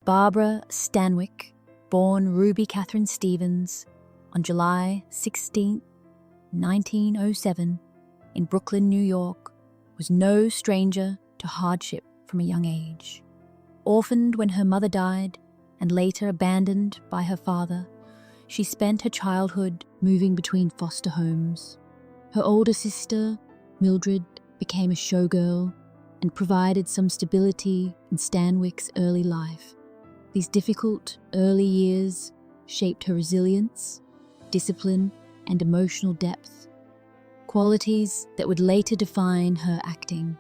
Barbara Stanwyck, born Ruby Catherine Stevens on July 16, 1907, in Brooklyn, New York, was no stranger to hardship from a young age. Orphaned when her mother died and later abandoned by her father, she spent her childhood moving between foster homes. Her older sister, Mildred, became a showgirl and provided some stability in Stanwyck's early life. These difficult early years shaped her resilience, discipline, and emotional depth, qualities that would later define her acting.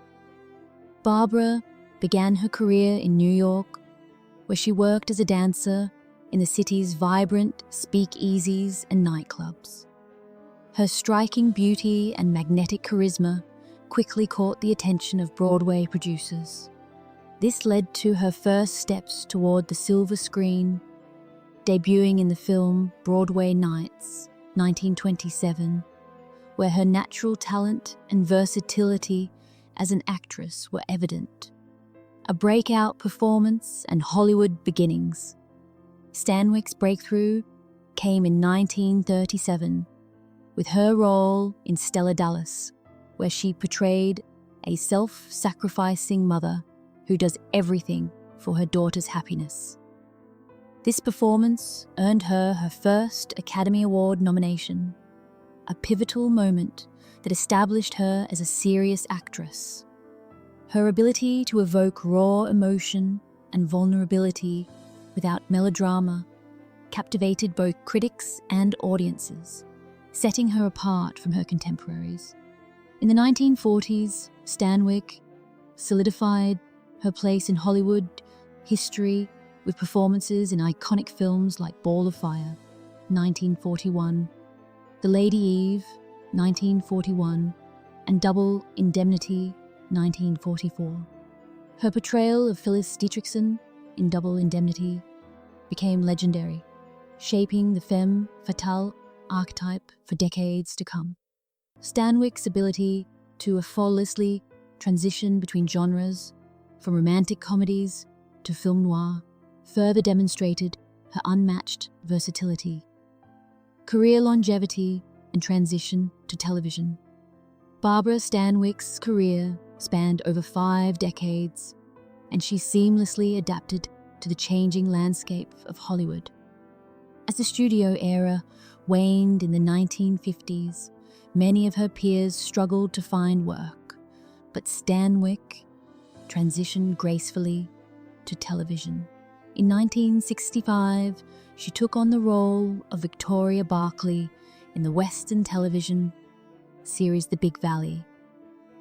Barbara began her career in New York, where she worked as a dancer in the city's vibrant speakeasies and nightclubs. Her striking beauty and magnetic charisma quickly caught the attention of Broadway producers. This led to her first steps toward the silver screen, debuting in the film Broadway Nights, 1927, where her natural talent and versatility as an actress were evident. A breakout performance and Hollywood beginnings. Stanwyck's breakthrough came in 1937 with her role in Stella Dallas, where she portrayed a self-sacrificing mother who does everything for her daughter's happiness. This performance earned her her first Academy Award nomination, a pivotal moment that established her as a serious actress. Her ability to evoke raw emotion and vulnerability without melodrama captivated both critics and audiences, setting her apart from her contemporaries. In the 1940s, Stanwyck solidified her place in Hollywood history with performances in iconic films like Ball of Fire, 1941, The Lady Eve, 1941, and Double Indemnity, 1944. Her portrayal of Phyllis Dietrichson in Double Indemnity became legendary, shaping the femme fatale archetype for decades to come. Stanwyck's ability to effortlessly transition between genres, from romantic comedies to film noir, further demonstrated her unmatched versatility, career longevity, and transition to television. Barbara Stanwyck's career spanned over 5 decades, and she seamlessly adapted to the changing landscape of Hollywood. As the studio era waned in the 1950s, many of her peers struggled to find work, but Stanwyck transitioned gracefully to television. In 1965, she took on the role of Victoria Barkley in the Western television series The Big Valley.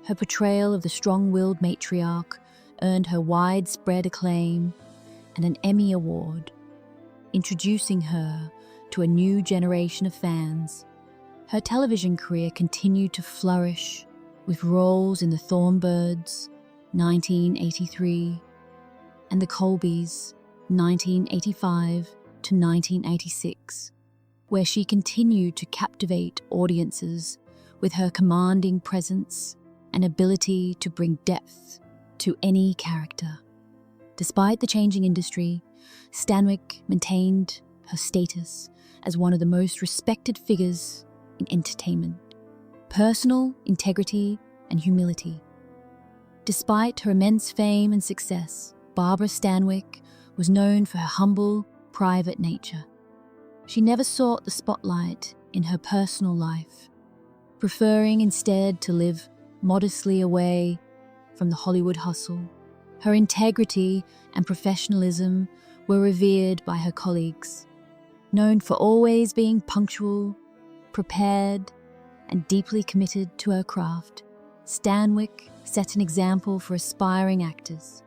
Her portrayal of the strong-willed matriarch earned her widespread acclaim and an Emmy Award, introducing her to a new generation of fans. Her television career continued to flourish with roles in The Thornbirds, 1983, and The Colbys, 1985 to 1986, where she continued to captivate audiences with her commanding presence and ability to bring depth to any character. Despite the changing industry, Stanwyck maintained her status as one of the most respected figures in entertainment. Personal integrity and humility. Despite her immense fame and success, Barbara Stanwyck was known for her humble, private nature. She never sought the spotlight in her personal life, preferring instead to live modestly away from the Hollywood hustle. Her integrity and professionalism were revered by her colleagues. Known for always being punctual, prepared, and deeply committed to her craft, Stanwyck set an example for aspiring actors.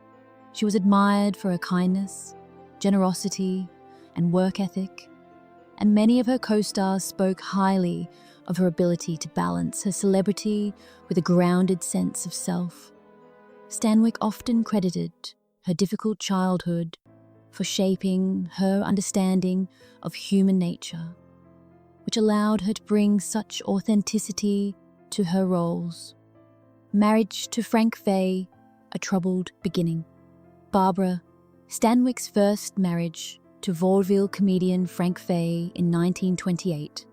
She was admired for her kindness, generosity, and work ethic, and many of her co-stars spoke highly of her ability to balance her celebrity with a grounded sense of self. Stanwyck often credited her difficult childhood for shaping her understanding of human nature, which allowed her to bring such authenticity to her roles. Marriage to Frank Fay, a troubled beginning. Barbara Stanwyck's first marriage to vaudeville comedian Frank Fay in 1928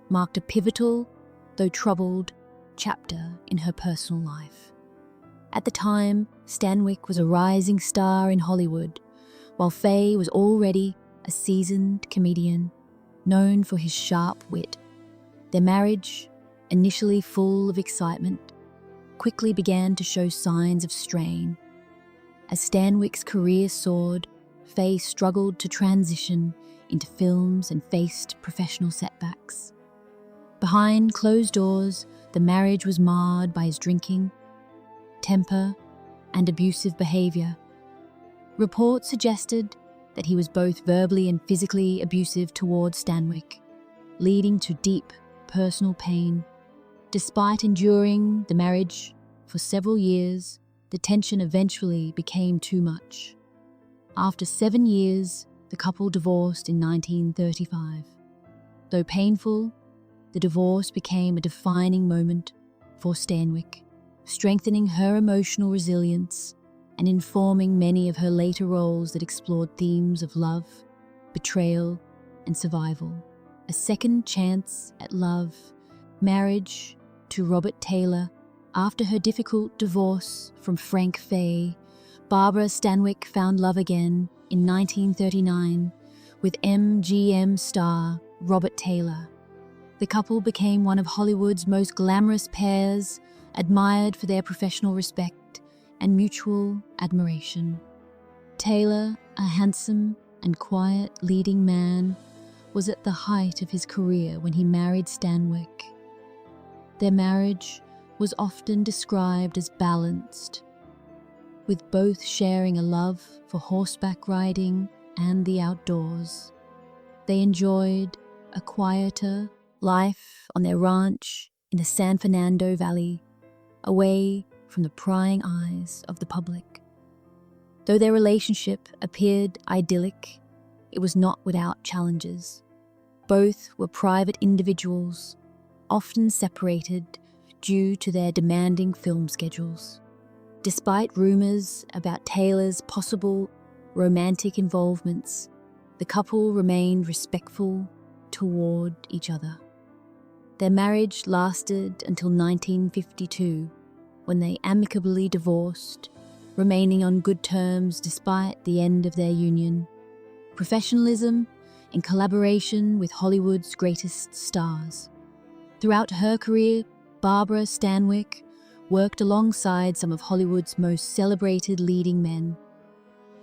marked a pivotal, though troubled, chapter in her personal life. At the time, Stanwyck was a rising star in Hollywood, while Fay was already a seasoned comedian known for his sharp wit. Their marriage, initially full of excitement, quickly began to show signs of strain. As Stanwyck's career soared, Fay struggled to transition into films and faced professional setbacks. Behind closed doors, the marriage was marred by his drinking, temper, and abusive behaviour. Reports suggested that he was both verbally and physically abusive towards Stanwyck, leading to deep personal pain. Despite enduring the marriage for several years, the tension eventually became too much. After 7 years, the couple divorced in 1935. Though painful, the divorce became a defining moment for Stanwyck, strengthening her emotional resilience and informing many of her later roles that explored themes of love, betrayal, and survival. A second chance at love, marriage to Robert Taylor. After her difficult divorce from Frank Fay, Barbara Stanwyck found love again in 1939 with MGM star Robert Taylor. The couple became one of Hollywood's most glamorous pairs, admired for their professional respect and mutual admiration. Taylor, a handsome and quiet leading man, was at the height of his career when he married Stanwyck. Their marriage was often described as balanced, with both sharing a love for horseback riding and the outdoors. They enjoyed a quieter life on their ranch in the San Fernando Valley, away from the prying eyes of the public. Though their relationship appeared idyllic, it was not without challenges. Both were private individuals, often separated due to their demanding film schedules. Despite rumors about Taylor's possible romantic involvements, the couple remained respectful toward each other. Their marriage lasted until 1952, when they amicably divorced, remaining on good terms despite the end of their union. Professionalism and collaboration with Hollywood's greatest stars. Throughout her career, Barbara Stanwyck worked alongside some of Hollywood's most celebrated leading men,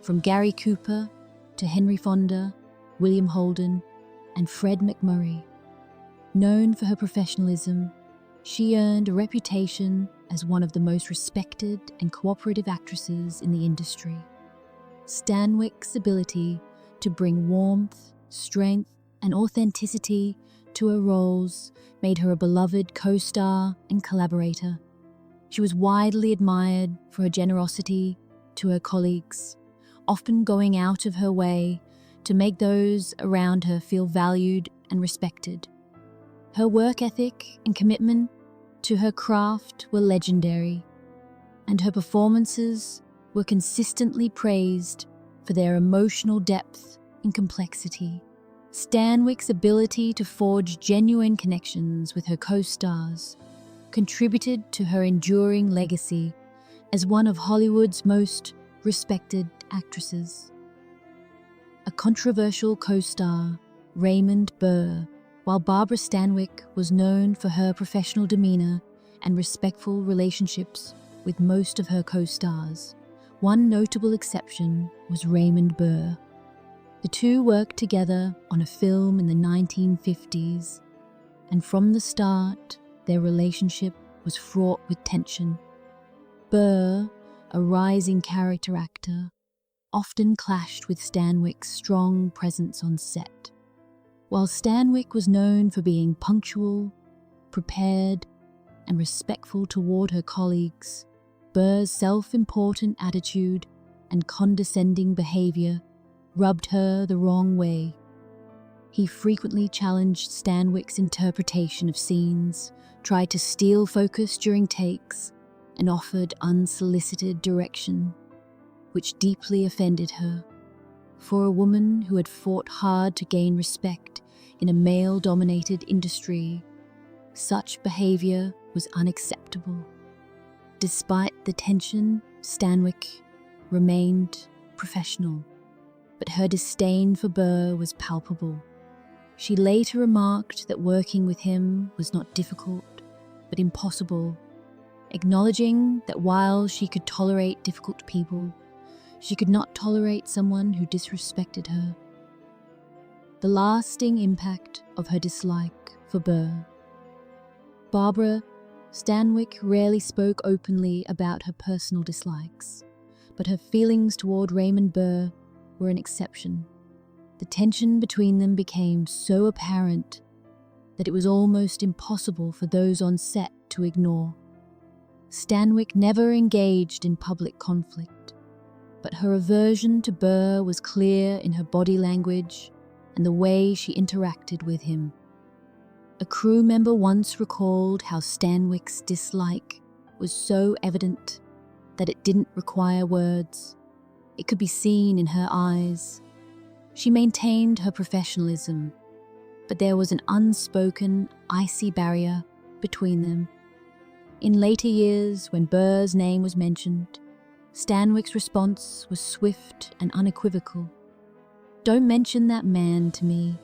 from Gary Cooper to Henry Fonda, William Holden, and Fred MacMurray. Known for her professionalism, she earned a reputation as one of the most respected and cooperative actresses in the industry. Stanwyck's ability to bring warmth, strength, and authenticity to her roles made her a beloved co-star and collaborator. She was widely admired for her generosity to her colleagues, often going out of her way to make those around her feel valued and respected. Her work ethic and commitment to her craft were legendary, and her performances were consistently praised for their emotional depth and complexity. Stanwyck's ability to forge genuine connections with her co-stars contributed to her enduring legacy as one of Hollywood's most respected actresses. A controversial co-star, Raymond Burr, while Barbara Stanwyck was known for her professional demeanor and respectful relationships with most of her co-stars. One notable exception was Raymond Burr. The two worked together on a film in the 1950s, and from the start, their relationship was fraught with tension. Burr, a rising character actor, often clashed with Stanwyck's strong presence on set. While Stanwyck was known for being punctual, prepared, and respectful toward her colleagues, Burr's self-important attitude and condescending behavior rubbed her the wrong way. He frequently challenged Stanwyck's interpretation of scenes, tried to steal focus during takes, and offered unsolicited direction, which deeply offended her. For a woman who had fought hard to gain respect in a male-dominated industry, such behavior was unacceptable. Despite the tension, Stanwyck remained professional, but her disdain for Burr was palpable. She later remarked that working with him was not difficult, but impossible, acknowledging that while she could tolerate difficult people, she could not tolerate someone who disrespected her. The lasting impact of her dislike for Burr. Barbara Stanwyck rarely spoke openly about her personal dislikes, but her feelings toward Raymond Burr were an exception. The tension between them became so apparent that it was almost impossible for those on set to ignore. Stanwyck never engaged in public conflict, but her aversion to Burr was clear in her body language and the way she interacted with him. A crew member once recalled how Stanwyck's dislike was so evident that it didn't require words. It could be seen in her eyes. She maintained her professionalism, but there was an unspoken, icy barrier between them. In later years, when Burr's name was mentioned, Stanwyck's response was swift and unequivocal. "Don't mention that man to me,"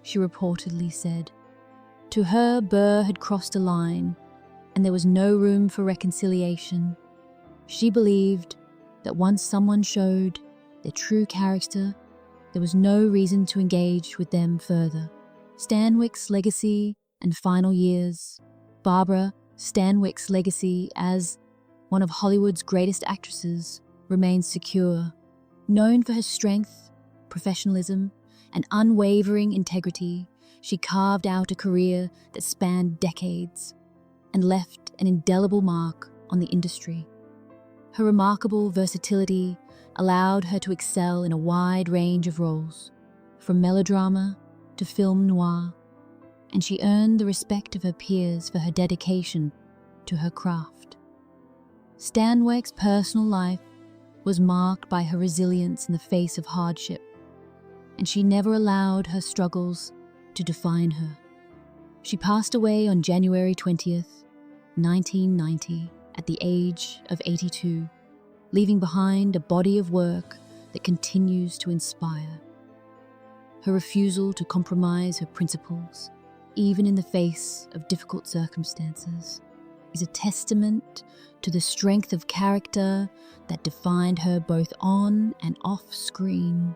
she reportedly said. To her, Burr had crossed a line, and there was no room for reconciliation. She believed that once someone showed their true character, there was no reason to engage with them further. Stanwyck's legacy and final years. Barbara Stanwyck's legacy as one of Hollywood's greatest actresses remains secure. Known for her strength, professionalism, and unwavering integrity, she carved out a career that spanned decades and left an indelible mark on the industry. Her remarkable versatility allowed her to excel in a wide range of roles, from melodrama to film noir, and she earned the respect of her peers for her dedication to her craft. Stanwyck's personal life was marked by her resilience in the face of hardship, and she never allowed her struggles to define her. She passed away on January 20th, 1990, at the age of 82, leaving behind a body of work that continues to inspire. Her refusal to compromise her principles, even in the face of difficult circumstances, is a testament to the strength of character that defined her both on and off screen.